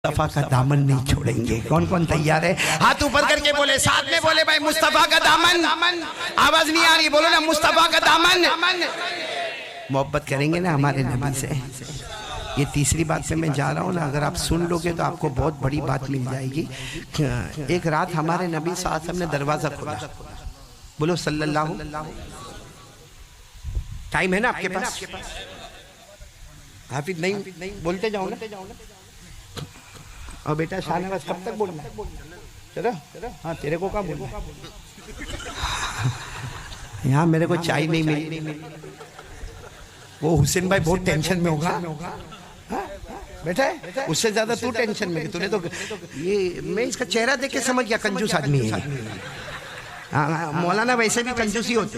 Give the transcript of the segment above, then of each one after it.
مصطفیٰ کا دامن نہیں چھوڑیں گے. کون کون تیار ہے؟ ہاتھ اوپر کر کے بولے, ساتھ میں بولے بھائی مصطفیٰ کا دامن. آواز نہیں آ رہی, بولو نا مصطفیٰ کا دامن. محبت کریں گے نا ہمارے نبی سے. یہ تیسری بات پہ میں جا رہا ہوں نا, اگر آپ سن لو گے تو آپ کو بہت بڑی بات مل جائے گی. ایک رات ہمارے نبی صلی اللہ علیہ وسلم نے دروازہ کھولا. بولو صلی اللہ. ٹائم ہے نا آپ کے پاس؟ حافظ نہیں بولتے جاؤ نا. اور بیٹا شاہ نواز کب تک بولنا ہے؟ چلو ہاں, تیرے کو کہاں بولنا ہے؟ یہاں میرے کو چائے نہیں ملی. وہ حسین بھائی بہت ٹینشن میں ہوگا بیٹا ہے, اس سے زیادہ تو ٹینشن میں. تو نے تو یہ میں اس کا چہرہ دیکھ کے سمجھ گیا کنجوس آدمی ہے. مولانا ویسے بھی کنجوسی ہوتے.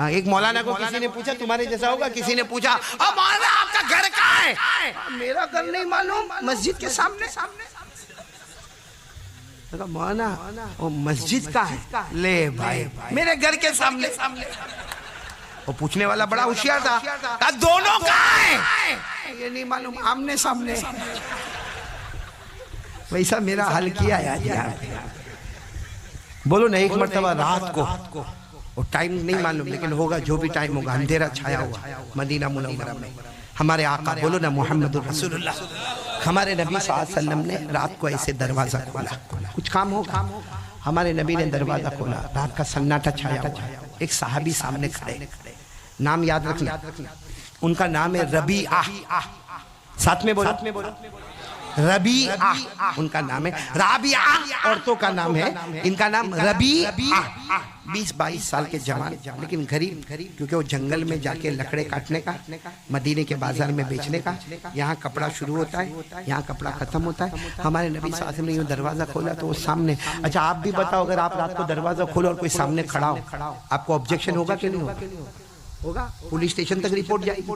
ایک مولانا کو کسی نے پوچھا تمہارے جیسا ہوگا, کسی نے پوچھا مولانا آپ کا گھر کہاں ہے؟ میرا گھر نہیں معلوم, مسجد کے سامنے. مولانا وہ مسجد کا ہے. لے بھائی میرے گھر کے سامنے. وہ پوچھنے والا بڑا ہوشیار تھا, دونوں کہاں ہیں؟ یہ نہیں معلوم, آمنے سامنے. ویسا میرا حل کیا ہے. بولو نا ایک مرتبہ رات کو, وہ ٹائم نہیں معلوم لیکن ہوگا جو بھی ٹائم ہوگا, اندھیرا چھایا ہوا مدینہ منورہ میں. ہمارے آقا بولو نا محمد رسول اللہ, ہمارے نبی صلی اللہ علیہ وسلم نے رات کو ایسے دروازہ کھولا. کچھ کام ہوگا, ہمارے نبی نے دروازہ کھولا. رات کا سناٹا چھایا ہوا. ایک صحابی سامنے کھڑے, نام یاد رکھنا, ان کا نام ہے ربیعہ. ساتھ میں بولو ربیعہ. ان کا نام ہے رابعہ, عورتوں کا نام ہے, ان کا نام ربیعہ. 20-22 سال کے جوان, لیکن غریب, کیونکہ وہ جنگل میں جا کے لکڑے کاٹنے کا, مدینے کے بازار میں بیچنے کا. یہاں کپڑا شروع ہوتا ہے, یہاں کپڑا ختم ہوتا ہے. ہمارے نبی صلی اللہ علیہ وسلم نے یہ دروازہ کھولا تو وہ سامنے. اچھا آپ بھی بتاؤ, اگر آپ رات کو دروازہ کھولو اور کوئی سامنے کھڑا ہو, آپ کو آبجیکشن ہوگا کہ نہیں ہوگا؟ پولیس اسٹیشن تک رپورٹ جائے گی.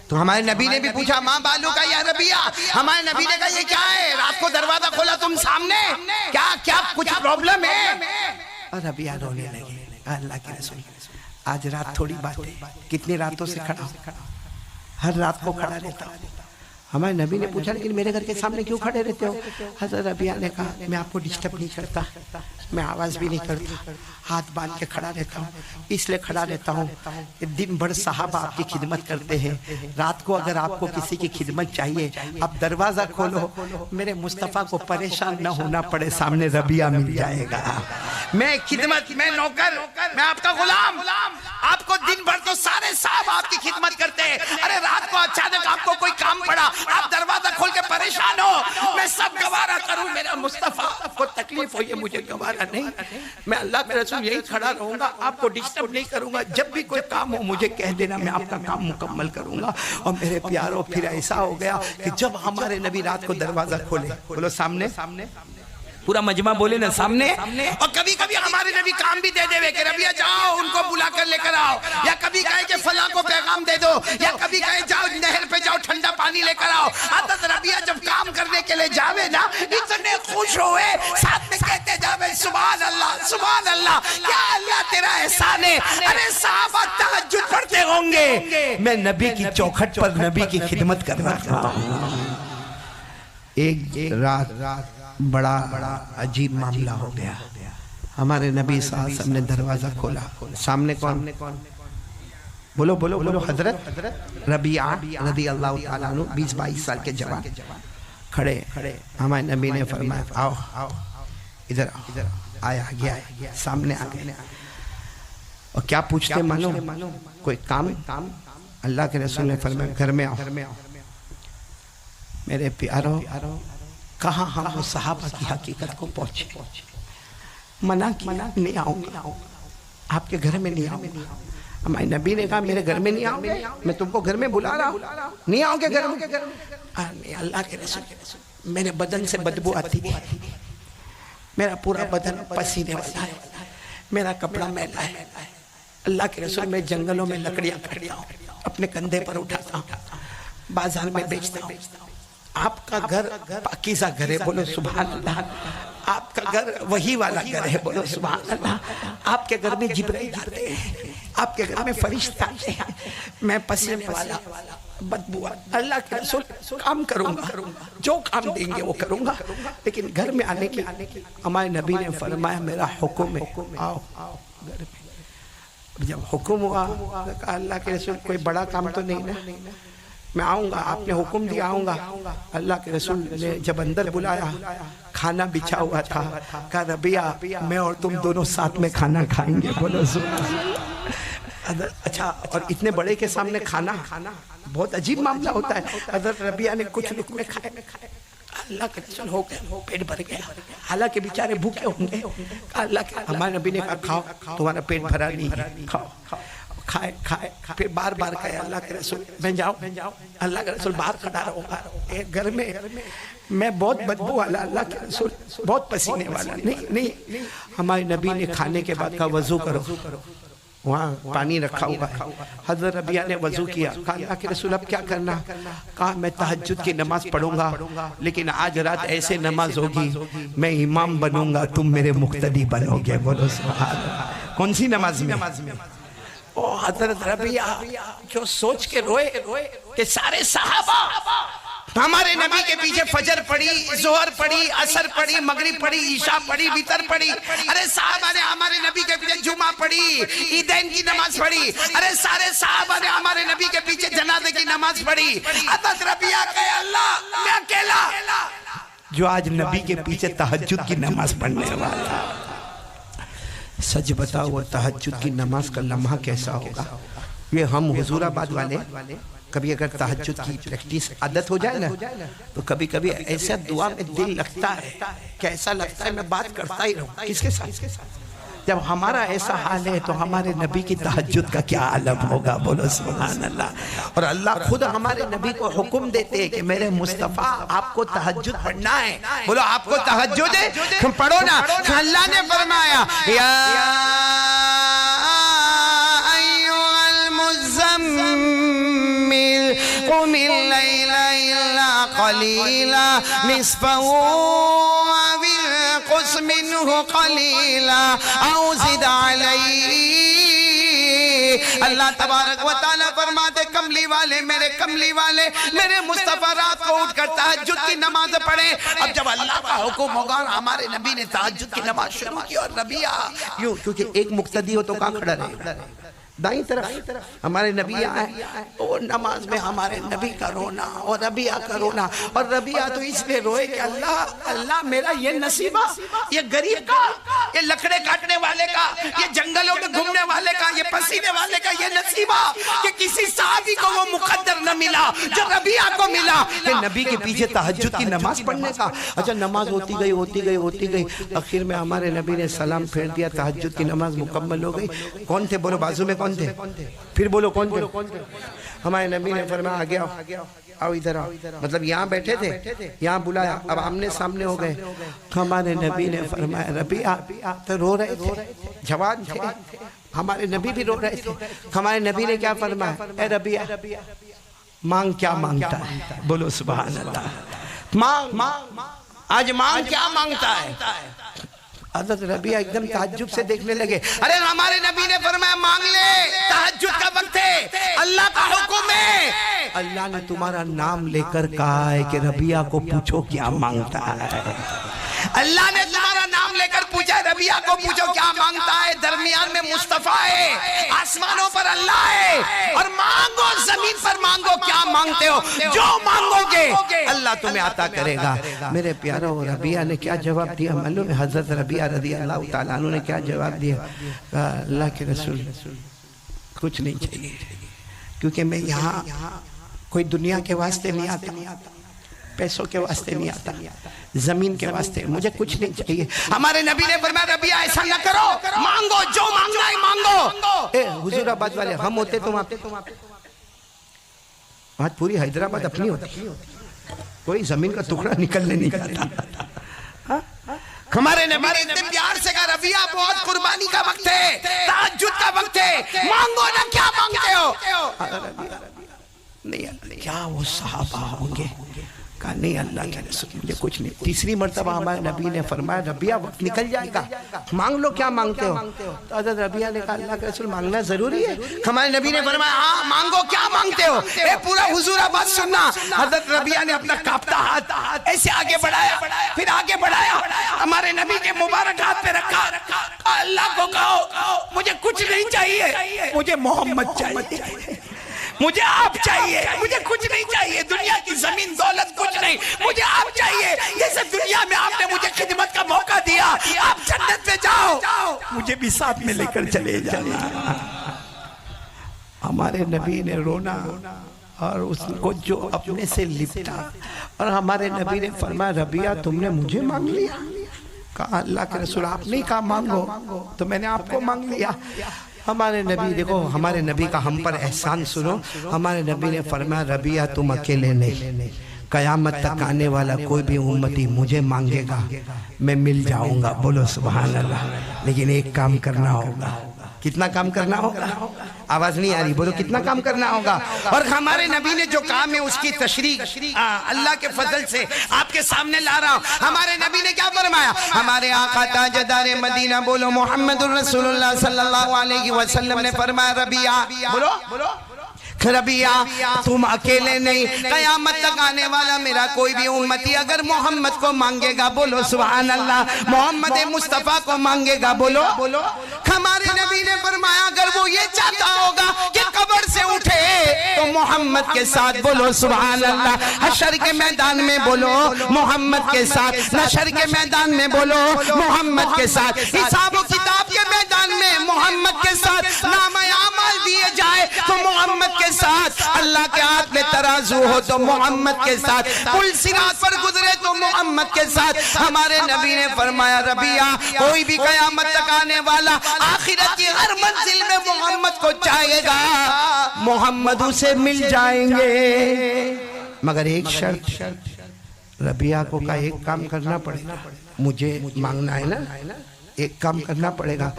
تو ہمارے نبی نے بھی پوچھا ماں بالو کا یا ربیعہ. ہمارے نبی نے کہا یہ کیا ہے, رات کو دروازہ کھولا تم سامنے, کیا کچھ پرابلم ہے؟ اور ربیعہ رونے لگے. اللہ کے رسول آج رات تھوڑی بات ہے, کتنی راتوں سے کھڑا ہوں, ہر رات کو کھڑا رہتا ہوں. ہمارے نبی نے پوچھا لیکن میرے گھر کے سامنے کیوں کھڑے رہتے ہو؟ حضرت ربیعہ نے کہا میں آپ کو ڈسٹرب نہیں کرتا, میں آواز بھی نہیں کرتا, ہاتھ باندھ کے کھڑا رہتا ہوں. اس لیے کھڑا رہتا ہوں کہ دن بھر صحابہ آپ کی خدمت کرتے ہیں, رات کو اگر آپ کو کسی کی خدمت چاہیے آپ دروازہ کھولو, میرے مصطفیٰ کو پریشان نہ ہونا پڑے, سامنے ربیعہ مل جائے گا. میں خدمت, میں نوکر, میں آپ کا غلام. آپ کو دن بھر تو سارے صاحب آپ کی خدمت کرتے ہیں, ارے رات کو اچانک آپ کو کوئی کام پڑا, آپ دروازہ کھول کے پریشان ہو, میں سب گوارا کروں, میرا مصطفیٰ کو تکلیف ہو یہ مجھے گوارا نہیں. میں اللہ کے رسول یہی کھڑا رہوں گا, آپ کو ڈسٹرب نہیں کروں گا. جب بھی کوئی کام ہو مجھے کہہ دینا, میں آپ کا کام مکمل کروں گا. اور میرے پیاروں پھر ایسا ہو گیا کہ جب ہمارے نبی رات کو دروازہ کھولے, بولو سامنے, پورا مجمع بولے نا سامنے. اور کبھی کبھی ہمارے نبی کام بھی دے دے کہ ربیعہ جاؤ ان کو بلا کر لے کر آؤ, یا کبھی کہے کہ فلاں کو پیغام دے دو, یا کبھی کہے جاؤ نہر پہ جاؤ ٹھنڈا پانی لے کر آؤ. حضرت ربیعہ جب کام کرنے کے لیے جاوے نا اتنے خوش ہوئے, ساتھ میں کہتے جاوے سبحان اللہ سبحان اللہ, کیا اللہ تیرا احسان ہے. ارے صحابہ تہجد پڑھتے ہوں گے, میں نبی کی چوکھٹ پر نبی کی خدمت کر رہا ہوں. ایک رات بڑا عجیب معاملہ ہو گیا. ہمارے نبی صلی اللہ علیہ وسلم نے دروازہ کھولا, سامنے کون؟ بولو بولو بولو, حضرت ربیعہ رضی اللہ تعالیٰ عنہ, 20-22 سال کے جوان کھڑے. ہمارے نبی نے فرمایا آؤ ادھر آیا, گیا سامنے آ گئے. اور کیا پوچھتے معلوم, کوئی کام؟ اللہ کے رسول نے فرمایا گھر میں آؤ. میرے پیاروں کہاں ہم وہ صحابہ کی حقیقت کو پہنچے. منع کیا نہیں آؤں گا, آپ کے گھر میں نہیں آؤں گا. ہمارے نبی نے کہا میرے گھر میں نہیں آؤ گے, میں تم کو گھر میں بلا رہا ہوں, نہیں آؤ گے گھر میں. اللہ کے رسول میرے بدن سے بدبو آتی ہے, میرا پورا بدن پسینے والا ہے, میرا کپڑا میلا ہے. اللہ کے رسول میں جنگلوں میں لکڑیاں کاٹتا ہوں, اپنے کندھے پر اٹھاتا ہوں, بازار میں بیچتا ہوں. آپ کا گھر پاکیزہ گھر ہے, بولو سبحان اللہ. آپ کا گھر وہی والا گھر ہے, بولو سبحان اللہ. آپ کے گھر میں جبرائیل آتے ہیں, آپ کے گھر میں فرشتے آتے ہیں. میں پسینے والا بدبو اللہ کے رسول کام کروں گا جو کام دیں گے وہ کروں گا لیکن گھر میں آنے کی ہمارے نبی نے فرمایا میرا حکم ہے آؤ گھر میں جب حکم ہوا کہا اللہ کے رسول کوئی بڑا کام تو نہیں نا میں آؤں گا آپ نے حکم دیا آؤں گا اللہ کے رسول نے جب اندر بلایا کھانا بچھا ہوا تھا کہا ربیہ میں اور تم دونوں ساتھ میں کھانا کھائیں گے بولو اچھا اور اتنے بڑے کے سامنے کھانا بہت عجیب معاملہ ہوتا ہے حضرت ربیہ نے کچھ لقمے کھائے اللہ کے رسول ہو گیا پیٹ بھر گیا حالانکہ بیچارے بھوکے ہوں گے اللہ کے ہمارے نبی نے کہا کھاؤ تمہارا پیٹ بھرا نہیں ہے کھاؤ کھائے پھر بار بار کہے اللہ کے رسول میں جاؤں اللہ کے رسول باہر کھڑا رہوں گا گھر میں بہت بدبو والا اللہ کے رسول بہت پسینے والا نہیں ہمارے نبی نے کھانے کے بعد کہا وضو کرو وہاں پانی رکھا ہوا ہے حضرت ربیہ نے وضو کیا کہا اللہ کے رسول اب کیا کرنا کہا میں تہجد کی نماز پڑھوں گا لیکن آج رات ایسے نماز ہوگی میں امام بنوں گا تم میرے مقتدی بنو گے بولو سبحان اللہ کون سی نماز میں حضرت ربیہ جو سوچ کے روئے کہ سارے صحابہ ہمارے نبی کے پیچھے فجر پڑھی ظہر پڑھی عصر پڑھی مغرب پڑھی عشاء پڑھی وتر پڑھی ارے صحابہ نے ہمارے نبی کے پیچھے جمعہ پڑھی عیدین کی نماز پڑھی ارے سارے صحابہ نے ہمارے نبی کے پیچھے جنازے کی نماز پڑھی حضرت ربیہ کہے اللہ میں اکیلا جو آج نبی کے پیچھے تہجد کی نماز پڑھنے والا سچ بتاؤ وہ تہجد کی نماز کا لمحہ کیسا ہوگا یہ ہم حضور آباد والے کبھی اگر تہجد کی پریکٹس عادت ہو جائے نا تو کبھی کبھی ایسا دعا میں دل لگتا ہے کیسا لگتا ہے میں بات کرتا ہی رہوں کس کے ساتھ جب ہمارا ایسا حال ہے تو ہمارے نبی کی تہجد کا کیا عالم ہوگا بولو سبحان اللہ اور اللہ خود ہمارے نبی کو حکم دیتے ہیں کہ میرے مصطفیٰ آپ کو تہجد پڑھنا ہے بولو آپ کو تہجد ہے پڑھو نا اللہ نے فرمایا یا ایھا المزمل قم اللیل الا قلیلا نصفہ قس منہ قلیلا او زد علیہ اللہ تبارک و تعالیٰ فرماتے کملی والے میرے مصطفیٰ رات کو اٹھ کر تہجد کی نماز پڑھیں اب جب اللہ کا حکم ہوگا ہمارے نبی نے تہجد کی نماز شروع کی اور ربیہ یوں کیونکہ ایک مقتدی ہو تو کہاں کھڑا رہے دائیں طرف ہمارے نبی آئے اور نماز میں ہمارے نبی کا رونا اور ربیہ کا رونا اور ربیہ تو اس لئے روئے کہ اللہ میرا یہ نصیبہ یہ غریب کا یہ لکڑے کاٹنے والے کا یہ جنگلوں میں گھومنے والے کا یہ پسینے والے کا یہ نصیبہ کہ کسی صحابی کو وہ مقدر نہ ملا جو ربیہ کو ملا کہ نبی کے پیچھے تہجد کی نماز پڑھنے کا اچھا نماز ہوتی گئی آخر میں ہمارے نبی نے سلام پھیر دیا تہجد کی نماز مکمل ہو گئی کون تھے بولو بازو میں کون تھے پھر بولو کون تھے ہمارے نبی نے فرمایا آگے آؤ ادھر آؤ مطلب یہاں بیٹھے تھے یہاں بلایا اب آمنے سامنے ہو گئے ہمارے نبی نے فرمایا ربیہ تو رو رہے تھے جوان تھے ہمارے نبی بھی رو رہے تھے ہمارے نبی نے کیا فرمایا اے ربیہ مانگ کیا مانگتا ہے بولو سبحان اللہ مانگ آج مانگ کیا مانگتا ہے حضرت ربیہ ایک دم تعجب سے دیکھنے لگے ارے ہمارے نبی نے فرمایا مانگ لے تہجد کا وقت ہے اللہ کا حکم ہے اللہ نے تمہارا نام لے کر کہا ہے کہ ربیہ کو پوچھو کیا مانگتا ہے اللہ نے تمہارا نام لے کر پوچھا ربیہ کو پوچھو کیا مانگتا ہے درمیان میں مصطفیٰ ہے آسمانوں پر اللہ ہے اور مانگو زمین پر مانگو کیا مانگتے ہو جو مانگو گے اللہ تمہیں عطا کرے گا میرے پیاروں ربیہ نے کیا جواب دیا معلوم ہے حضرت ربیہ رضی اللہ تعالیٰ عنہ نے کیا جواب دیا اللہ کے رسول کچھ نہیں چاہیے کیونکہ میں یہاں کوئی دنیا کے واسطے نہیں آتا پیسوں کے واسطے نہیں آتا زمین کے واسطے مجھے کچھ نہیں چاہیے ہمارے نبی نے فرمایا ربیہ ایسا نہ کرو مانگو جو مانگنا ہے مانگو حضور آباد والے ہم ہوتے تو وہاں پہ آج پوری حیدرآباد اپنی ہوتی کوئی زمین کا ٹکڑا نکلنے نہیں جاتا ہمارے نبی نے اتنے پیار سے کہا ربیہ بہت قربانی کا وقت ہے تہجد کا وقت ہے مانگو نا کیا مانگتے ہو نہیں کیا وہ صحابہ ہوں گے کہا نہیں اللہ کے رسول مجھے کچھ نہیں. تیسری مرتبہ ہمارے نبی نے فرمایا ربیہ وقت نکل جائے گا, مانگ لو کیا مانگتے ہو. تو حضرت ربیہ نے کہا اللہ کے رسول مانگنا ضروری ہے. ہمارے نبی نے فرمایا ہاں مانگو کیا مانگتے ہو. اے پورا حضور بات سننا. حضرت ربیہ نے اپنا کانپتا ہاتھ ایسے آگے بڑھایا, پھر آگے بڑھایا, ہمارے نبی کے مبارک ہاتھ پہ رکھا, اللہ کو کہو مجھے کچھ نہیں چاہیے, مجھے محمد چاہیے, مجھے آپ چاہیے, مجھے کچھ نہیں چاہیے, دنیا کی زمین دولت کچھ نہیں, مجھے آپ چاہیے. جیسے دنیا میں آپ نے مجھے خدمت کا موقع دیا, آپ جنت میں جاؤ, مجھے بھی ساتھ میں لے کر چلے جانا. ہمارے نبی نے رونا اور اس کو جو اپنے سے لپٹا, اور ہمارے نبی نے فرمایا ربیہ تم نے مجھے مانگ لیا. کہا اللہ کے رسول آپ نہیں کہا مانگو, تو میں نے آپ کو مانگ لیا. ہمارے نبی دیکھو, ہمارے نبی کا ہم پر احسان سنو. ہمارے نبی نے فرمایا ربیہ تم اکیلے نہیں, قیامت تک آنے والا کوئی بھی امتی مجھے مانگے گا میں مل جاؤں گا. بولو سبحان اللہ. لیکن ایک کام کرنا ہوگا. کتنا کام کرنا ہوگا؟ آواز نہیں آ رہی, بولو کتنا کام کرنا ہوگا. اور ہمارے نبی نے جو کام ہے اس کی تشریح اللہ کے فضل سے آپ کے سامنے لا رہا ہوں. ہمارے نبی نے کیا فرمایا؟ ہمارے آقا تاجدار مدینہ بولو محمد الرسول اللہ صلی اللہ علیہ وسلم نے فرمایا ربیہ, بولو ربیہ تم اکیلے نہیں, قیامت تک آنے والا میرا کوئی بھی امتی اگر محمد کو مانگے گا, بولو سبحان اللہ, محمد مصطفیٰ کو مانگے گا, بولو. ہمارے نبی نے فرمایا اگر وہ یہ چاہتا ہوگا کہ قبر سے اٹھے تو محمد کے ساتھ, بولو سبحان اللہ, حشر کے میدان میں بولو محمد کے ساتھ, نشر کے میدان میں بولو محمد کے ساتھ, حساب و کتاب کے میدان میں محمد کے ساتھ, نام اعمال دیے جائے تو محمد کے ساتھ, اللہ کے ہاتھ میں ترازو ہو تو محمد کے ساتھ, پل صراط پر گزرے تو محمد کے ساتھ. ہمارے نبی نے فرمایا ربیہ کوئی بھی قیامت تک آنے والا آخرت کی ہر منزل میں محمد کو چاہے گا, محمد اسے مل جائیں گے, مگر ایک شرط, ربیہ کو کا ایک کام کرنا پڑے گا, مجھے مانگنا ہے نا, ایک کام کرنا پڑے گا.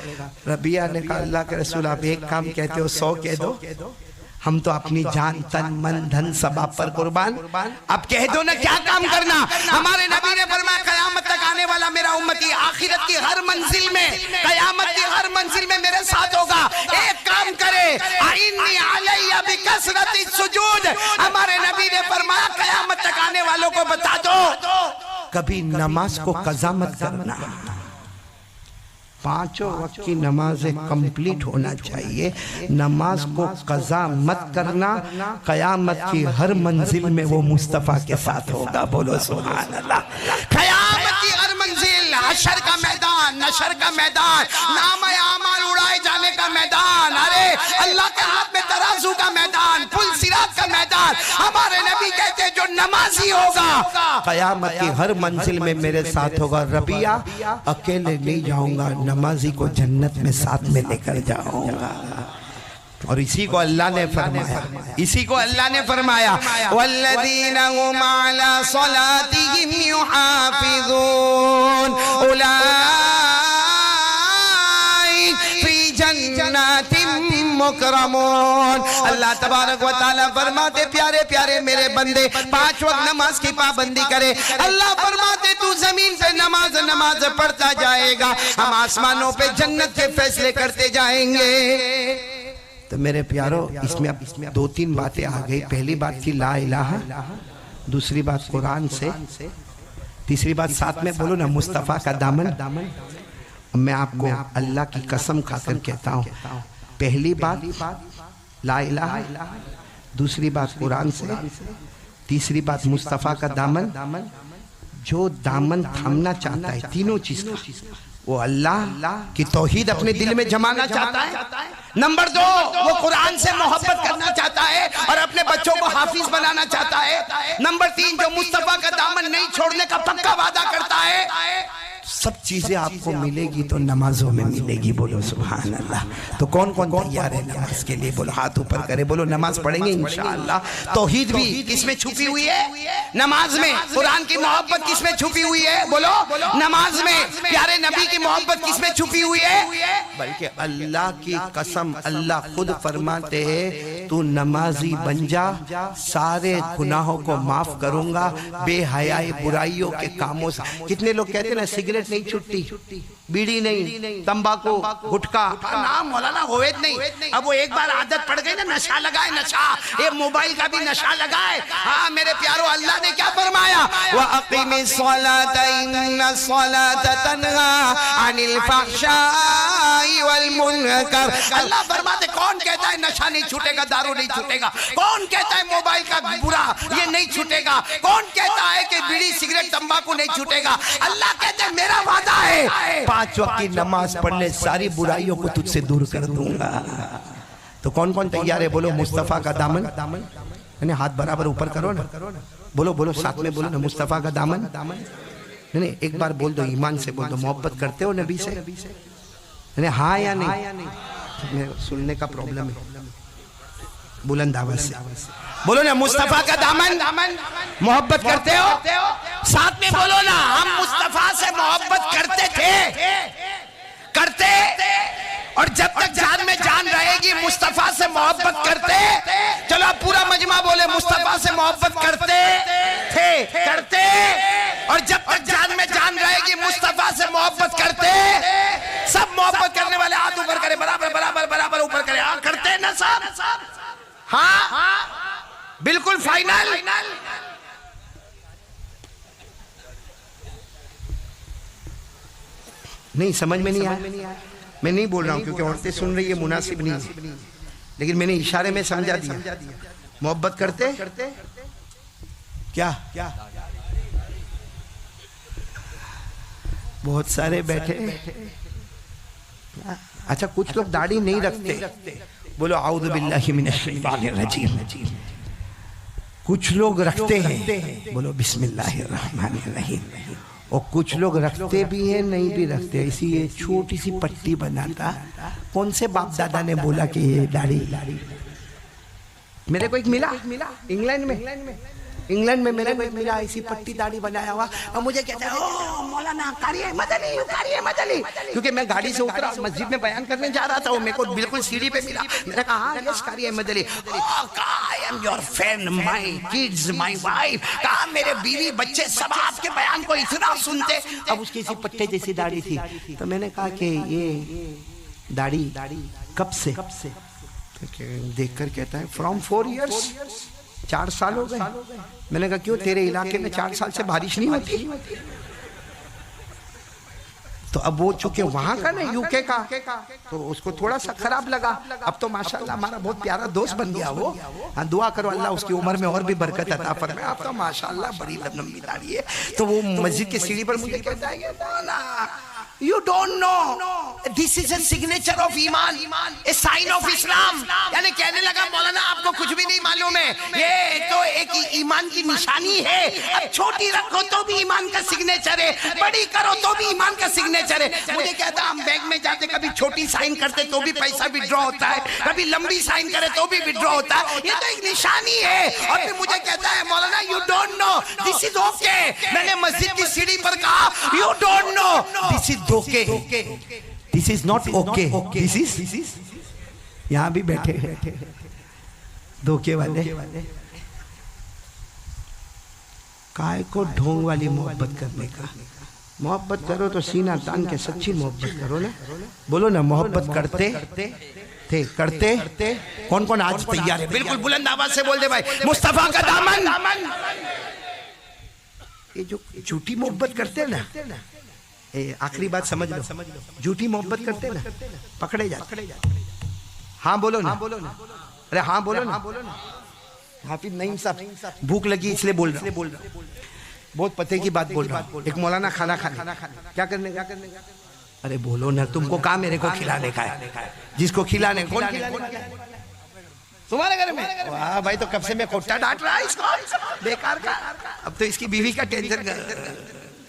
ربیہ نے کہا اللہ کے رسول آپ ایک کام کہتے ہو 100 کہہ دو, ہم تو اپنی جان تن من دھن سب آپ پر قربان, اب کہہ دو نا کیا کام کرنا. ہمارے نبی نے فرمایا قیامت تک آنے والا میرا امتی آخرت کی ہر منزل میں, قیامت کی ہر منزل میں میرے ساتھ ہوگا, ایک کام کرے اعنی علی بکثرت السجود. ہمارے نبی نے فرمایا قیامت تک آنے والوں کو بتا دو کبھی نماز کو قضا مت کرنا, 5 وقت کی نمازیں کمپلیٹ ہونا چاہیے, نماز کو قضا مت کرنا, قیامت کی ہر منزل میں وہ مصطفیٰ کے ساتھ ہوگا. بولو سبحان اللہ. قیامت کی ہر منزل, حشر کا میدان, نشر کا میدان, نام اعمال اڑائے جانے کا میدان, ارے اللہ کے ہاتھ میں ترازو کا میدان, پل صراط کا میدان. ہمارے نبی کہتے ہیں جو نمازی ہوگا قیامت کی ہر منزل میں میرے ساتھ ہوگا. ربیہ اکیلے نہیں جاؤں گا, نمازی کو جنت میں ساتھ میں لے کر جاؤں گا. اور اسی کو اللہ نے فرمایا, اسی کو اللہ نے فرمایا والذین هم علی صلاتهم یحافظون اولئک فی جنات مکرمون. اللہ تبارک و تعالیٰ فرماتے پیارے پیارے میرے بندے 5 وقت نماز کی پابندی کرے. اللہ فرماتے تو زمین پہ نماز پڑھتا جائے گا, ہم آسمانوں پہ جنت کے فیصلے کرتے جائیں گے. تو میرے پیارو اس میں 2-3 باتیں آ گئی. پہلی بات تھی لا الہ, دوسری بات قرآن سے, تیسری بات ساتھ میں بولو نا مصطفیٰ کا دامن. میں آپ کو اللہ کی قسم کھا کر کہتا ہوں, پہلی بات لا الہ, دوسری بات قرآن سے, تیسری بات مصطفیٰ کا دامن. جو دامن تھامنا چاہتا ہے تینوں چیز کا, وہ اللہ کی توحید اپنے دل میں جمانا چاہتا ہے. نمبر 2 وہ قرآن سے محبت کرنا چاہتا ہے اور اپنے بچوں کو حافظ بنانا چاہتا ہے. نمبر 3 جو مصطفیٰ کا دامن نہیں چھوڑنے کا پکا وعدہ کرتا ہے. سب چیزیں آپ کو ملے گی تو نمازوں میں ملے گی. بولو سبحان اللہ. تو کون کون تیار ہے نماز کے لیے؟ بولو ہاتھ اوپر کرے. بولو نماز پڑھیں گے انشاءاللہ. توحید بھی کس میں چھپی ہوئی ہے؟ نماز میں. قرآن کی محبت کس میں چھپی ہوئی ہے؟ بولو نماز میں. پیارے نبی کی محبت کس میں چھپی ہوئی ہے؟ بلکہ اللہ کی قسم اللہ خود فرماتے ہیں تو نمازی بن جا، سارے گناہوں کو معاف کروں گا، بے حیائی برائیوں کے کاموں سے. کتنے لوگ کہتے ہیں نا سگریٹ نہیں چھٹتی، بیڑی نہیں، تمباکو، گٹکا. نام مولانا ہوید نہیں. اب وہ ایک بار عادت پڑ گئی نا، نشہ لگائے. نشہ یہ موبائل کا بھی نشہ لگائے. ہاں میرے پیارو، اللہ نے کیا فرمایا؟ وَأَقِمِ الصَّلَاةَ إِنَّ الصَّلَاةَ تَنْهَى عَنِ الْفَحْشَاءِ وَالْمُنكَرِ. اللہ فرماتے کون کہتا ہے نشہ نہیں چھوٹے گا، دارو نہیں چھوٹے گا؟ کون کہتا ہے موبائل کا برا یہ نہیں چھوٹے گا؟ کون کہتا ہے کہ بیڑی سگریٹ تمباکو نہیں چھوٹے گا؟ اللہ کہتے ہیں میرا وعدہ ہے 5 وقت کی نماز پڑھ لے ساری برائیوں کو تجھ سے دور کر دوں گا. تو کون کون تیار ہے؟ بولو مصطفیٰ کا دامن. یعنی ہاتھ برابر اوپر کرو نا. بولو ساتھ میں بولو نا مصطفیٰ کا دامن. نہیں ایک بار بول دو، ایمان سے بول دو. محبت کرتے ہو نبی سے؟ یعنی ہاں یا نہیں؟ سننے کا پرابلم ہے. بلند آواز سے بولو نا مصطفیٰ کا دامن. محبت کرتے ہو؟ ساتھ میں بولو نا ہم مصطفیٰ سے محبت کرتے تھے، کرتے، اور جب تک جان میں جان رہے گی مصطفیٰ سے محبت کرتے. چلو آپ پورا مجمع بولے مصطفیٰ سے محبت کرتے تھے، کرتے، اور جب تک جان میں جان رہے گی مصطفیٰ سے محبت کرتے. سب محبت کرنے والے ہاتھ اوپر کرے، برابر برابر برابر اوپر کرے. ہاں کرتے نا سب؟ ہاں بالکل فائنل. نہیں سمجھ میں نہیں آیا. میں نہیں بول رہا ہوں کیونکہ عورتیں سن رہی ہے، مناسب نہیں ہے، لیکن میں نے اشارے میں سمجھا دیا. محبت کرتے کیا؟ بہت سارے بیٹھے. اچھا کچھ لوگ داڑھی نہیں رکھتے. بولو اعوذ باللہ من الشیطان الرجیم. کچھ لوگ رکھتے ہیں. بولو بسم اللہ الرحمن الرحیم. اور کچھ لوگ رکھتے بھی ہیں نہیں بھی رکھتے. اسی یہ چھوٹی سی پٹی بناتا. کون سے باپ دادا نے بولا کہ یہ داڑھی؟ میرے کو ایک ملا انگلینڈ میں میرے کو ایک ملا ایسی پٹی داڑھی بنایا ہوا. اور مجھے کہتا ہے او مولانا قاری احمد علی. کیونکہ میں گاڑی سے اترا مسجد میں بیان کرنے جا رہا تھا، وہ میرے کو بالکل سیڑھی پہ ملا. میں نے کہا ہاں یس قاری احمد علی. I am your friend, my kids, my wife. کہا میرے بیوی بچے سب آپ کے بیان کو اتنا سنتے. اب اس کی اسی پٹے جیسی داڑھی تھی. تو میں نے کہا کہ یہ داڑھی کب سے؟ دیکھ کر کہتا ہے from 4 years. 4 سال ہو گئے. میں نے کہا کیوں تیرے علاقے میں 4 سال سے بارش نہیں ہوتی؟ تو اب وہ چونکہ وہاں کا نا یو کے کا، تو اس کو تھوڑا سا خراب لگا. اب تو ماشاءاللہ ہمارا بہت پیارا دوست بن گیا وہ. ہاں دعا کرو اللہ اس کی عمر میں اور بھی برکت عطا فرمائے. اب تو ماشاءاللہ بڑی لمبی داڑھی ہے. تو وہ مسجد کی سیڑھی پر مجھے کہتا ہے You don't know. This is a signature of Iman, a sign of Islam. یعنی کہنے لگا مولانا آپ کو کچھ بھی نہیں معلوم ہے، یہ تو ایک ایمان کی نشانی ہے. اب چھوٹی رکھو تو بھی ایمان کا سگنیچر ہے، بڑی کرو تو بھی ایمان کا سگنیچر ہے. مجھے کہتا ہم بینک میں جاتے کبھی چھوٹی سائن کرتے تو بھی پیسہ وڈرا ہوتا ہے، کبھی لمبی سائن کرے تو بھی وڈرا ہوتا ہے. یہ تو ایک نشانی ہے. اور پھر مجھے کہتا ہے مولانا you don't know. This is okay. میں نے مسجد کی سیڑھی پر کہا you don't know. This is دھوکے. This is not okay. This is یہاں بھی بیٹھے دھوکے والے. کائے کو ڈھونگ والی محبت کرنے کا. محبت کرو تو سینہ تان کے سچی محبت کرو نا. بولو نا محبت کرتے تھے، کرتے. کون کون آج تیار ہے؟ بالکل بلند آواز سے بول دے بھائی مصطفیٰ کا دامن. یہ جو جھوٹی محبت کرتے ہیں نا، آخری بات سمجھ لو، جھوٹی محبت کرتے نا پکڑے جاتے. ہاں بولو نا. ارے ہاں بولو نا. حافظ نعیم صاحب بھوک لگی اس لیے بول رہا. بہت پتے کی بات بول رہا. ایک مولانا کھانا کھانے کیا کرنے کا؟ ارے بولو نا. تم کو کہا میرے کو کھلانے کا ہے. جس کو کھلانے کون کھلانے تمہارے گھر میں؟ واہ بھائی تو کب سے میں کھوٹا ڈانٹ رہا ہے اس کو بیکار کا. اب تو اس کی بیوی کا ٹینشن.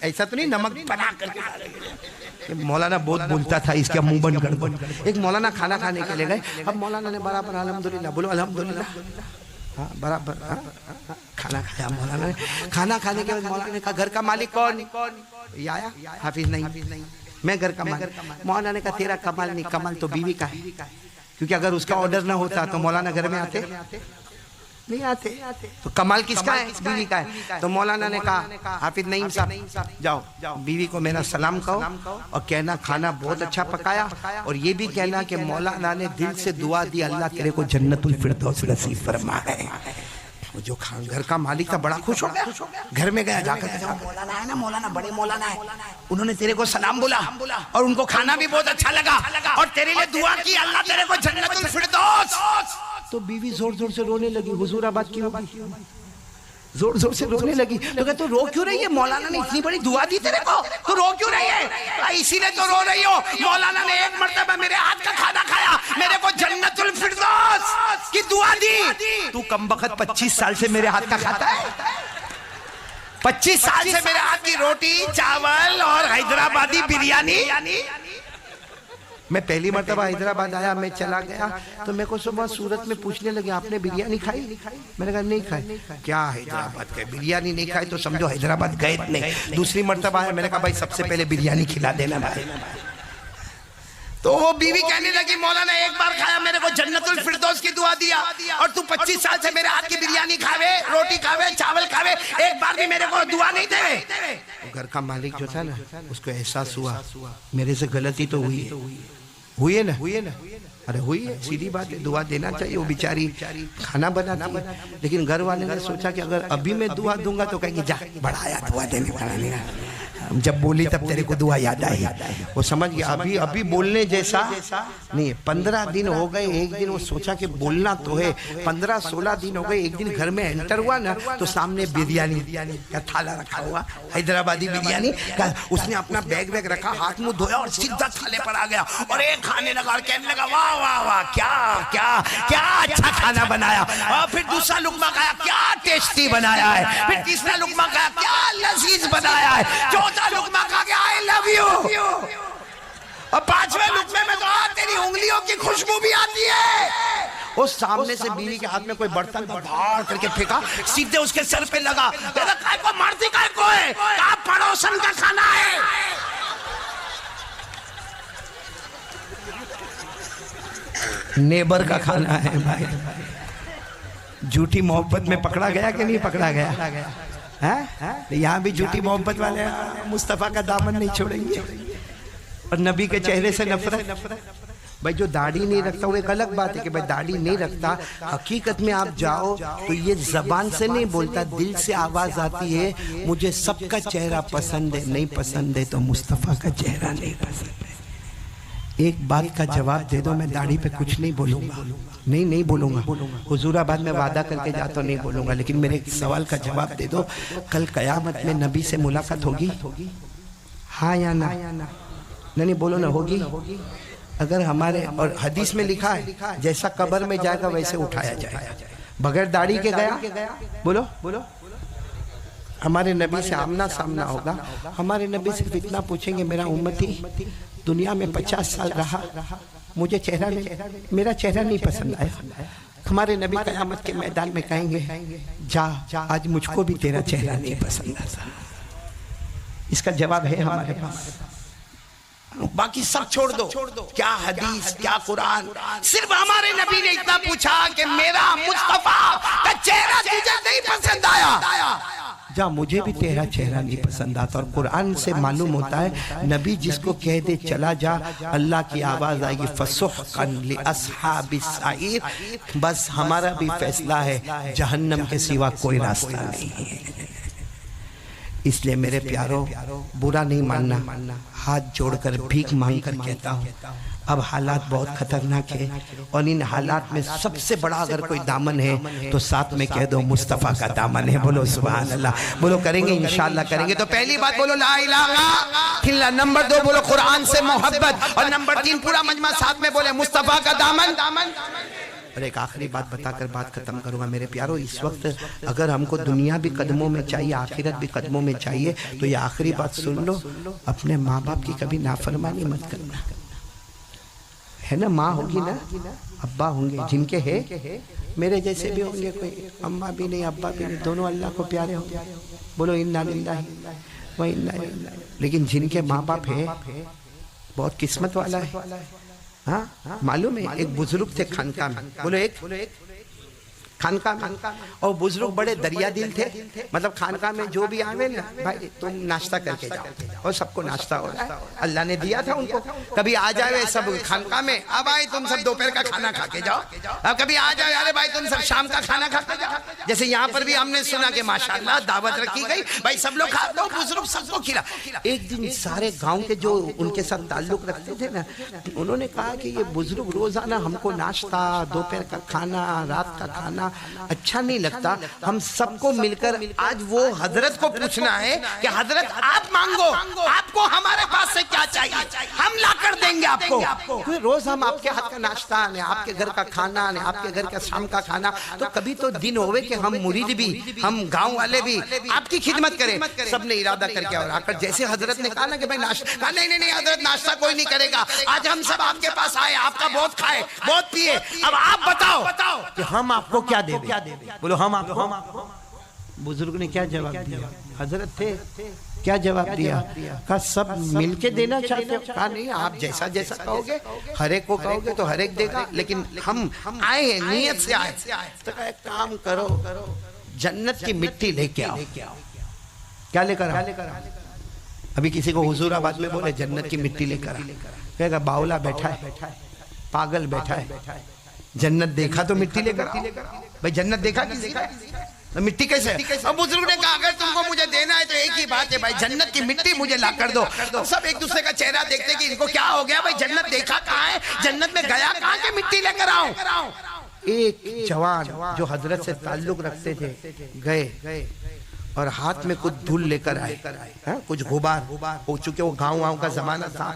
ایسا تو نہیں نمک بنا کر کے مولانا بہت بولتا تھا اس کا منہ بند کر دو. ایک مولانا کھانا کھانے کے لے گئے. اب مولانا نے برابر الحمدللہ بولو الحمدللہ ہاں برابر کھانا کھایا. مولانا نے کھانا کھانے کے بعد مولانا نے کہا گھر کا مالک کون؟ یہ آیا حافظ نہیں میں گھر کا مالک. مولانا نے کہا تیرا کمال نہیں, کمال تو بیوی کا ہے, کیونکہ اگر اس کا آرڈر نہ ہوتا تو مولانا گھر میں آتے نہیں آتے. تو کمال کس کا ہے؟ بیوی کا ہے. تو مولانا نے کہا حافظ نعیم صاحب جاؤ بیوی کو میرا سلام کہو اور کہنا کھانا بہت اچھا پکایا, اور یہ بھی کہنا کہ مولانا نے دل سے دعا دی اللہ تیرے کو جنت الفردوس نصیب فرمائے. جو گھر کا مالک تھا بڑا خوش ہو گیا. گھر میں گیا جا کر مولانا ہے نا, مولانا بڑے مولانا ہے, انہوں نے تیرے کو سلام بولا اور ان کو کھانا بھی بہت اچھا لگا اور تیرے لیے دعا کی اللہ تیرے کو جنت الفردوس. تو بیوی زور زور سے رونے لگی. حضور آباد کی ہوگی, زور زور سے رونے لگی. تو کہا تو رو کیوں رہی ہے؟ مولانا نے اتنی بڑی دعا دی تیرے کو, تو رو کیوں رہی ہے؟ اسی لیے تو رو رہی ہو. مولانا نے ایک مرتبہ میرے ہاتھ کا کھانا کھایا, میرے کو جنت الفردوس کی دعا دی. تو کم بخت 25 سال سے میرے ہاتھ کا کھاتا ہے, 25 سال سے میرے ہاتھ کی روٹی چاول اور حیدرآبادی بریانی. میں پہلی مرتبہ حیدرآباد آیا, میں چلا گیا تو میں کو صبح صورت میں پوچھنے لگے آپ نے بریانی کھائی؟ میں نے کہا نہیں کھائی. کیا حیدرآباد کا بریانی نہیں کھائی تو سمجھو حیدرآباد گئے نہیں. دوسری مرتبہ آیا, میں نے کہا بھائی سب سے پہلے بریانی کھلا دینا بھائی. تو وہ بیوی کہنے لگی مولانا ایک بار کھایا میرے کو جنت الفردوس کی دعا دیا, اور تو 25 سال سے میرے ہاتھ کی بریانی کھاوے, روٹی کھاوے, چاول کھاوے, ایک بار بھی میرے کو دعا نہیں دے. گھر کا مالک جو تھا نا اس کو احساس ہوا میرے سے غلطی تو ہوئی ہے نا. ارے ہوئی ہے, سیدھی بات ہے, دعا دینا چاہیے. وہ بیچاری کھانا بناتی ہے, لیکن گھر والے نے سوچا کہ اگر ابھی میں دعا دوں گا تو کہیں گے جا بڑھایا دعا دینے بڑھانے کا, جب بولی تب تیرے کو دعا یاد آئی. وہ سمجھ گیا ابھی بولنے جیسا نہیں ہے. 15 دن ہو گئے, ایک دن وہ سوچا کہ بولنا تو ہے. 15-16 دن ہو گئے, ایک دن گھر میں انٹر ہوا نا تو سامنے بریانی کا تھالا رکھا ہوا, حیدرآبادی بریانی. اس نے اپنا بیگ رکھا, ہاتھ منہ دھویا اور سیدھا تھالے پر آ گیا اور ایک کھانے لگا اور کہنے لگا واہ واہ واہ کیا اچھا کھانا بنایا. اور پھر دوسرا لقمہ کھایا, کیا ٹیسٹی بنایا ہے. پھر تیسرا لقمہ کھایا, کیا لذیذ بنایا ہے. چوتھا لقمہ کھا کے I love you. اور 5ویں لقمے میں تو تیری انگلیوں کی خوشبو بھی آتی ہے. اس سامنے سے بیوی کے ہاتھ میں کوئی برتن بھاڑ کر کے پھینکا, سیدھے اس کے سر پہ لگا. کہتا کائے کو مارتی کائے کو ہے, کہا پڑوسن کا کھانا ہے. نیبر کا کھانا ہے بھائی. جھوٹی محبت میں پکڑا گیا کہ نہیں پکڑا گیا؟ یہاں بھی جھوٹی محبت والے مصطفیٰ کا دامن نہیں چھوڑیں گے, اور نبی کے چہرے سے نفرت. بھائی جو داڑھی نہیں رکھتا وہ ایک الگ بات ہے کہ بھائی داڑھی نہیں رکھتا, حقیقت میں آپ جاؤ تو یہ زبان سے نہیں بولتا, دل سے آواز آتی ہے مجھے سب کا چہرہ پسند ہے, نہیں پسند ہے تو مصطفیٰ کا چہرہ نہیں پسند ہے. ایک بات کا جواب دے دو, میں داڑھی پہ کچھ نہیں بولوں گا, نہیں بولوں گا. حضور آباد میں وعدہ کر کے جاتا نہیں بولوں گا, لیکن میرے ایک سوال کا جواب دے دو, کل قیامت میں نبی سے ملاقات ہوگی؟ ہاں یا نہ؟ نہیں بولو نا, ہوگی. اگر ہمارے, اور حدیث میں لکھا ہے جیسا قبر میں جائے گا ویسے اٹھایا جائے گا. بغیر داڑھی کے گیا, بولو ہمارے نبی سے آمنا سامنا ہوگا. ہمارے نبی صرف اتنا پوچھیں گے میرا امتی دنیا میں 50 سال رہا, مجھے چہرہ نہیں, میرا چہرہ نہیں پسند آیا. ہمارے نبی قیامت کے میدان میں کہیں گے جا آج مجھ کو بھی تیرا چہرہ نہیں پسند آتا. اس کا جواب ہے ہمارے پاس. باقی سب چھوڑ دو, کیا حدیث کیا قرآن, صرف ہمارے نبی نے اتنا پوچھا کہ میرا مصطفیٰ کا چہرہ تجھے نہیں پسند آیا, جا مجھے بھی تیرا چہرہ نہیں پسند آتا. اور قرآن سے معلوم ہوتا ہے نبی جس کو کہہ دے چلا جا, اللہ کی آواز آئے گی فسحقا لاصحاب السعیر. بس ہمارا بھی فیصلہ ہے, جہنم کے سوا کوئی راستہ نہیں ہے. اس لیے میرے پیاروں برا نہیں ماننا, ہاتھ جوڑ کر بھیک مانگ کر کہتا ہوں اب حالات بہت خطرناک ہے, اور ان حالات میں سب سے بڑا اگر کوئی دامن ہے تو ساتھ میں کہہ دو مصطفیٰ کا دامن ہے. بولو سبحان اللہ, بولو کریں گے انشاءاللہ کریں گے. تو پہلی بات بولو لا الہ الا اللہ, نمبر 2 بولو قرآن سے محبت, اور نمبر 3 پورا مجمع ساتھ میں بولے مصطفیٰ کا دامن. اور ایک آخری بات بتا کر بات ختم کروں گا میرے پیارو. اس وقت اگر ہم کو دنیا بھی قدموں میں چاہیے, آخرت بھی قدموں میں چاہیے, تو یہ آخری بات سن لو, اپنے ماں باپ کی کبھی نافرمانی مت کرنا. ہے نا, ماں ہوگی نا, ابا ہوں گے, جن کے ہے میرے جیسے بھی ہوں گے, کوئی اماں بھی نہیں ابا بھی نہیں, دونوں اللہ کو پیارے ہوں گے. بولو انا للہ و انا الیہ راجعون. لیکن جن کے ماں باپ ہے بہت قسمت والا ہے. ہاں معلوم ہے, ایک بزرگ تھے خانقاہ میں, بولو ایک خانقاہ میں, اور بزرگ بڑے دریا دل تھے. مطلب خانقاہ میں جو بھی آوے نا, بھائی تم ناشتہ کر کے جاؤ, اور سب کو ناشتہ ہو رہا ہے, اللہ نے دیا تھا ان کو. کبھی آ جائے سب خانقاہ میں, اب آئے تم سب دوپہر کا کھانا کھا کے جاؤ. اب کبھی آ جائے, ارے بھائی تم سب شام کا کھانا کھا کے جاؤ. جیسے یہاں پر بھی ہم نے سنا کہ ماشاءاللہ دعوت رکھی گئی, بھائی سب لوگ کھا دو, بزرگ سب کو کھلا. ایک دن سارے گاؤں کے جو ان کے ساتھ تعلق رکھتے تھے نا, انہوں نے کہا کہ یہ بزرگ روزانہ ہم کو ناشتہ, دوپہر کا کھانا, رات کا کھانا اچھا نہیں لگتا. ہم سب کو مل کر آج وہ حضرت کو پوچھنا ہے کہ حضرت آپ مانگو, آپ کو ہمارے پاس سے کیا چاہیے, ہم لا کر دیں گے آپ کو. روز ہم آپ کے ہاتھ کا ناشتہ, آپ کے گھر کا کھانا, آپ کے گھر کا شام کا کھانا. تو کبھی تو دن ہوئے کہ ہم مرید بھی, ہم گاؤں والے بھی آپ کی خدمت کریں. سب نے ارادہ کر کے اور آ کر جیسے حضرت نے کہا نا کہ بھائی ناشتہ, کہا نہیں نہیں حضرت ناشتہ کوئی نہیں کرے گا, آج ہم سب آپ کے پاس آئے, آپ کا بہت کھائے بہت پیے, اب آپ بتاؤ کہ ہم آپ کو کیا دیں. بولو ہم آپ کو. بزرگ نے کیا جواب دیا, حضرت تھے کیا جواب دیا, کہا سب مل کے دینا چاہتے ہو. کہا نہیں, آپ جیسا جیسا کہو گے, ہر ایک کو کہو گے تو ہر ایک دے گا, لیکن ہم آئے ہیں نیت سے آئے. تو کہا ایک کام کرو, جنت کی مٹی لے کے آؤ. کیا لے کر آؤ؟ ابھی کسی کو حضور آباد میں بولے جنت کی مٹی لے کر آ, کہے گا باولا بیٹھا ہے, پاگل بیٹھا ہے, جنت دیکھا تو مٹی لے کر آؤ. بھئی جنت دیکھا کسی کا, تو مٹی کیسے ہے؟ اور بزرگ نے کہا اگر تم کو مجھے دینا ہے تو ایک ہی بات ہے, بھائی جنت کی مٹی مجھے لا کر دو. سب ایک دوسرے کا چہرہ دیکھتے کہ ان کو کیا ہو گیا, بھئی جنت دیکھا کہاں ہے, جنت میں گیا کہاں کہ مٹی لے کر آؤں. ایک جوان جو حضرت سے تعلق رکھتے تھے گئے اور ہاتھ میں کچھ دھول لے کر آئے, کچھ غبار ہو, چونکہ وہ گاؤں کا زمانہ تھا,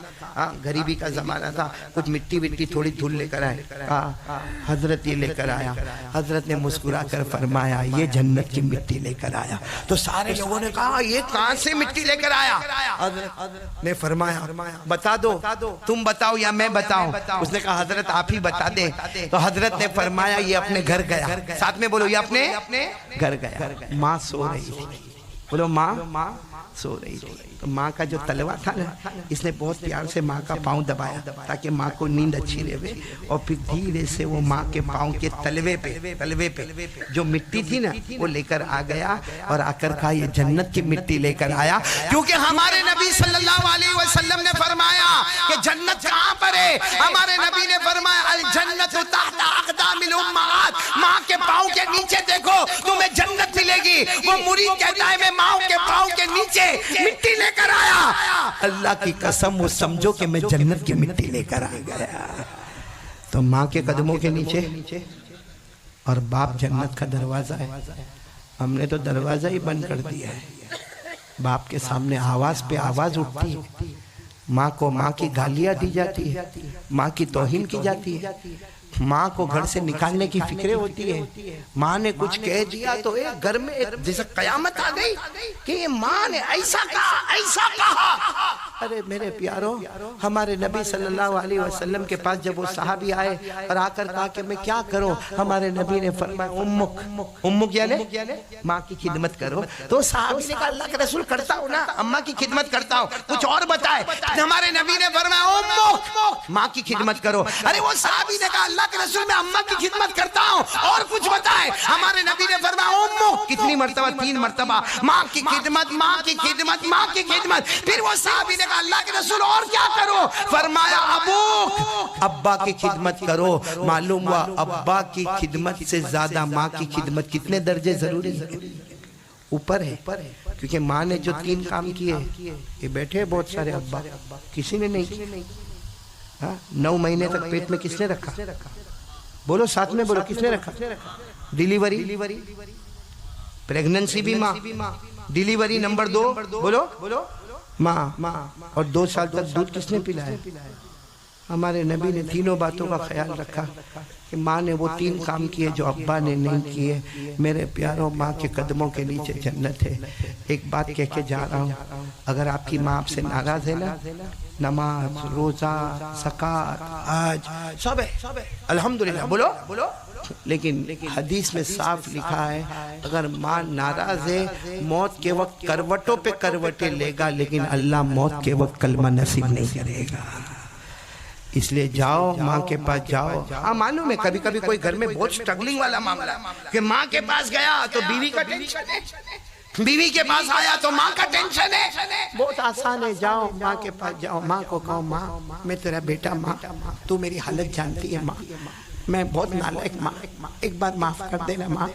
غریبی کا زمانہ تھا, کچھ مٹی تھوڑی دھول لے کر آئے. کہا حضرت یہ لے کر آیا. حضرت نے مسکرا کر فرمایا یہ جنت کی مٹی لے کر آیا. تو سارے لوگوں نے کہا یہ کہاں سے مٹی لے کر آیا؟ حضرت نے فرمایا بتا دو, تم بتاؤ یا میں بتاؤں؟ اس نے کہا حضرت آپ ہی بتا دیں. تو حضرت نے فرمایا یہ اپنے گھر گیا. ساتھ میں بولو یہ اپنے گھر گیا. ماں سو رہی تھی, بولو ماں سو رہی تھی. تو ماں کا جو تلوا تھا نا, اس نے بہت پیار سے ماں کا پاؤں دبایا تاکہ ماں کو نیند اچھی رہے, اور پھر دھیرے سے وہ ماں کے پاؤں کے تلوے پہ جو مٹی تھی نا وہ لے کر آ گیا, اور آ کر کہا یہ جنت کی مٹی لے کر آیا. کیونکہ ہمارے نبی صلی اللہ علیہ وسلم نے فرمایا کہ جنت کہاں پر ہے. ہمارے نبی نے فرمایا الجنت تحت اقدام الامہات, ماں کے پاؤں کے نیچے دیکھو تمہیں جنت ملے گی. وہ مرید کہتا ہے میں ماں کے پاؤں کے نیچے مٹی لے کر آیا. اللہ کی قسم وہ سمجھو کہ میں جنت کی مٹی لے کر آ گیا. تو ماں کے قدموں کے نیچے, اور باپ جنت کا دروازہ ہے. ہم نے تو دروازہ ہی بند کر دیا ہے. باپ کے سامنے آواز پہ آواز اٹھتی ہے, ماں کو ماں کی گالیاں دی جاتی ہے, ماں کی توہین کی جاتی ہے, ماں کو گھر سے نکالنے کی فکریں ہوتی ہے. ماں نے کچھ کہہ دیا تو ایک گھر میں جیسے قیامت آ گئی کہ یہ ماں نے ایسا کہا. ارے میرے پیارو, ہمارے نبی صلی اللہ علیہ وسلم کے پاس جب وہ صحابی آئے اور آ کر کہا کہ میں کیا کروں, ہمارے نبی نے فرمایا امک یعنی ماں کی خدمت کرو. تو صحابی نے کہا اللہ کے رسول کرتا ہوں نا, اماں کی خدمت کرتا ہوں, کچھ اور بتائے. ہمارے نبی نے فرمایا امک, ماں کی خدمت کرو. ارے وہ صحابی نے کہا اللہ کے رسول میں اماں کی خدمت کرتا ہوں, اور کچھ بتائے. ہمارے نبی نے فرمایا امک, کتنی مرتبہ؟ 3 مرتبہ. ماں کی خدمت, ماں کی خدمت, ماں کی خدمت. پھر وہ صحابی نے کہا اللہ کے رسول اور کیا کرو؟ فرمایا ابوک, ابا کی خدمت کرو. معلوم ہوا ابا کی خدمت سے زیادہ ماں کی خدمت کتنے درجے ضروری اوپر ہے. کیونکہ ماں نے جو 3 کام کیے, یہ بیٹھے بہت سارے ابا, کسی نے نہیں کی. 9 مہینے تک پیٹ میں کس نے رکھا؟ بولو ساتھ میں بولو, کس نے رکھا؟ ڈیلیوری, پریگننسی بھی ماں, ڈیلیوری نمبر 2 بولو ماں, اور 2 سال تک دودھ کس نے پلایا؟ ہمارے نبی نے تینوں باتوں کا خیال رکھا کہ ماں نے وہ 3 کام کیے جو ابا نے نہیں کیے. میرے پیاروں، ماں کے قدموں کے نیچے جنت ہے. ایک بات کہہ کے جا رہا ہوں، اگر آپ کی ماں آپ سے ناراض ہے نا، نماز، روزہ، زکوٰۃ، حج سب ہے الحمدللہ بولو، لیکن حدیث میں صاف لکھا ہے اگر ماں ناراض ہے موت کے وقت کروٹوں پہ کروٹیں لے گا، لیکن اللہ موت کے وقت کلمہ نصیب نہیں کرے گا. اس لیے جاؤ ماں کے پاس جاؤ. ہاں معلوم ہے کبھی کبھی کوئی گھر میں بہت سٹرگلنگ والا معاملہ کہ ماں کے پاس گیا تو بیوی کا ٹینشن ہے، بیوی کے پاس آیا تو ماں کا ٹینشن ہے. بہت آسان ہے، جاؤ ماں کے پاس جاؤ، ماں کو کہو ماں میں تیرا بیٹا، ماں تو میری حالت جانتی ہے، ماں میں بہت نالائق، ماں ایک بار معاف کر دینا، ماں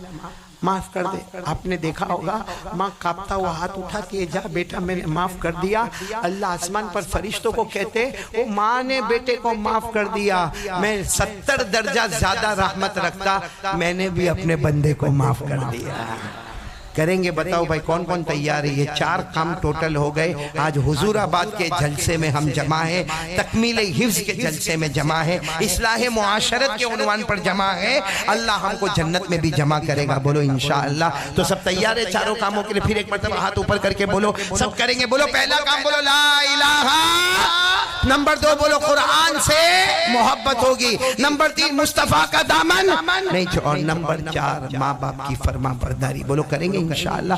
معاف کر دے. آپ نے دیکھا ہوگا ماں کانپتا ہوا ہاتھ اٹھاتی ہے، جا بیٹا میں نے معاف کر دیا. اللہ آسمان پر فرشتوں کو کہتے وہ ماں نے بیٹے کو معاف کر دیا، میں 70 درجہ زیادہ رحمت رکھتا، میں نے بھی اپنے بندے کو معاف کر دیا. کریں گے بتاؤ بھائی کون کون تیار ہے؟ یہ 4 کام ٹوٹل ہو گئے. آج حضور آباد کے جلسے میں ہم جمع ہیں، تکمیل حفظ کے جلسے میں جمع ہیں، اصلاح معاشرت کے عنوان پر جمع ہیں. اللہ ہم کو جنت میں بھی جمع کرے گا، بولو انشاءاللہ. تو سب تیار ہے چاروں کاموں کے لیے؟ پھر ایک مرتبہ ہاتھ اوپر کر کے بولو، سب کریں گے. بولو پہلا کام بولو لا الہ، نمبر 2 بولو قرآن سے محبت ہوگی، نمبر 3 مصطفیٰ کا دامن نہیں چھوڑ، اور نمبر 4 ماں باپ کی فرما برداری. بولو کریں گے انشاءاللہ.